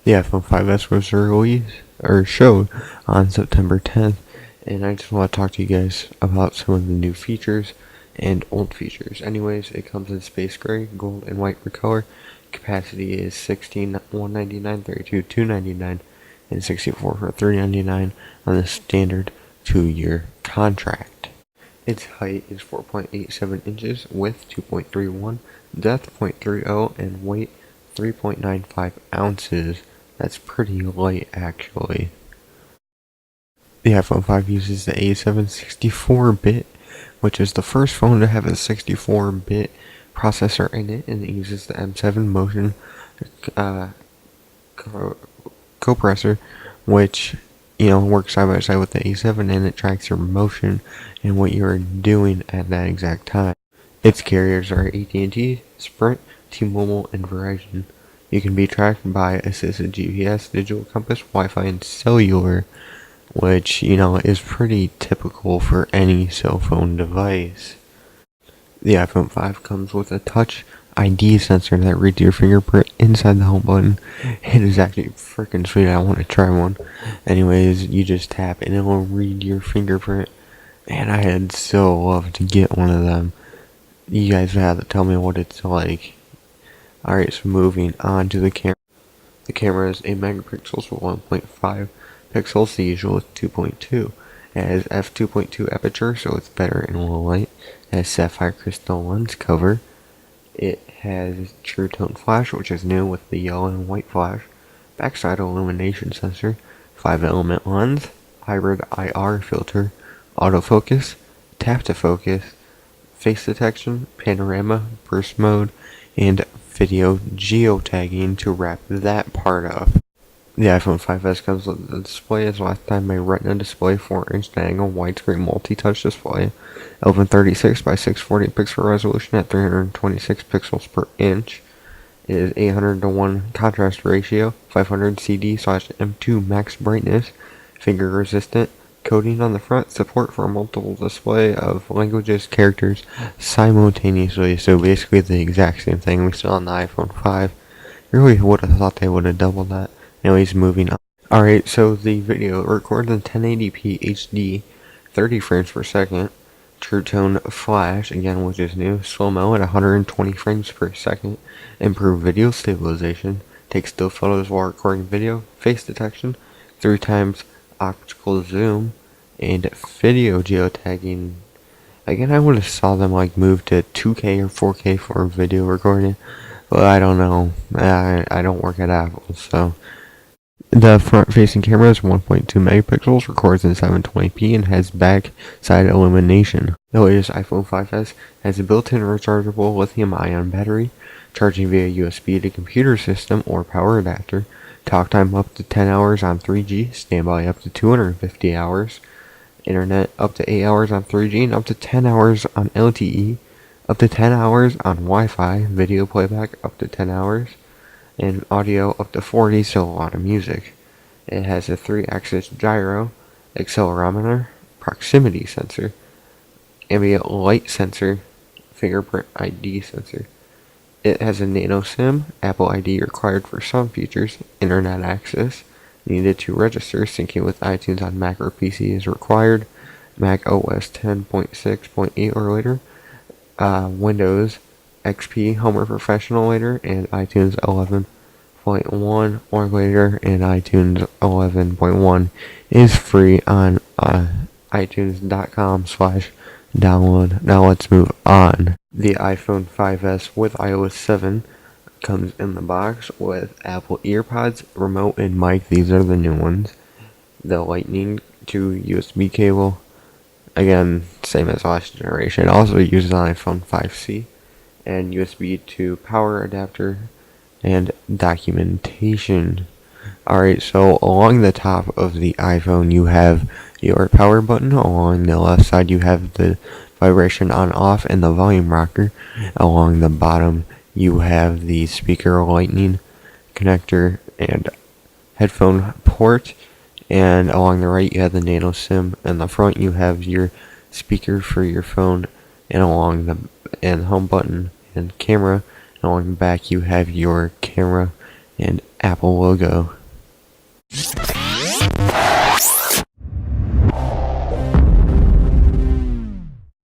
The iPhone 5S was released or showed on September 10th, and I just want to talk to you guys about some of the new features and old features. Anyways, it comes in space gray, gold, and white for color. Capacity is 16 199, 32 299, and 64 for 399 on the standard 2-year contract. Its height is 4.87 inches, width 2.31, depth 0.30, and weight 3.95 ounces. That's pretty light, actually. The iPhone 5 uses the A7 64-bit, which is the first phone to have a 64-bit processor in it, and it uses the M7 motion coprocessor, which works side by side with the A7, and it tracks your motion and what you're doing at that exact time. Its carriers are AT&T, Sprint, T-Mobile, and Verizon. You can be tracked by assisted GPS, digital compass, Wi-Fi, and cellular, which, is pretty typical for any cell phone device. The iPhone 5 comes with a touch ID sensor that reads your fingerprint inside the home button. It is actually freaking sweet. I want to try one. Anyways, you just tap and it will read your fingerprint, and I had so loved to get one of them. You guys have to tell me what it's like. Alright, so moving on to the camera. The camera is 8 megapixels with 1.5 pixels. The usual is 2.2. It has f2.2 aperture, so it's better in low light. It has sapphire crystal lens cover. It has true tone flash, which is new with the yellow and white flash. Backside illumination sensor. 5-element lens. Hybrid IR filter. Autofocus. Tap to focus. Face detection. Panorama. Burst mode. And video geotagging to wrap that part up. The iPhone 5S comes with a display as last time, a Retina display, 4-inch diagonal widescreen multi-touch display, 1136 by 640 pixel resolution at 326 pixels per inch. It is 800:1 contrast ratio, 500 CD/M2 max brightness, finger resistant, coding on the front, support for multiple display of languages, characters simultaneously. So basically the exact same thing we saw on the iPhone 5. I really would have thought they would have doubled that. Anyways, moving on. Alright, so the video records in 1080p HD, 30 frames per second, true tone flash, again, which is new, slow-mo at 120 frames per second, improved video stabilization, takes still photos while recording video, face detection, 3 times optical zoom, and video geotagging. Again, I would have saw them move to 2K or 4K for video recording, but I don't know. I don't work at Apple, so. The front-facing camera is 1.2 megapixels, records in 720p, and has backside illumination. The latest iPhone 5S has a built-in rechargeable lithium-ion battery, charging via USB to computer system or power adapter, talk time up to 10 hours on 3G, standby up to 250 hours, internet up to 8 hours on 3G, and up to 10 hours on LTE, up to 10 hours on Wi-Fi, video playback up to 10 hours, and audio up to 40, so a lot of music. It has a 3-axis gyro, accelerometer, proximity sensor, ambient light sensor, fingerprint ID sensor. It has a nano SIM, Apple ID required for some features, internet access, needed to register, syncing with iTunes on Mac or PC is required, Mac OS 10.6.8 or later, Windows XP Home or Professional later, and iTunes 11.1 or later, and iTunes 11.1 is free on iTunes.com/download. Now let's move on. The iPhone 5S with iOS 7 comes in the box with Apple EarPods, remote, and mic. These are the new ones. The Lightning to USB cable, again, same as last generation. It also uses an iPhone 5C. And USB to power adapter and documentation. Alright, so along the top of the iPhone you have your power button. Along the left side you have the vibration on off and the volume rocker. Along the bottom you have the speaker lightning connector and headphone port. And along the right you have the nano SIM. And the front you have your speaker for your phone, and along the home button and camera. And along the back you have your camera and Apple will go,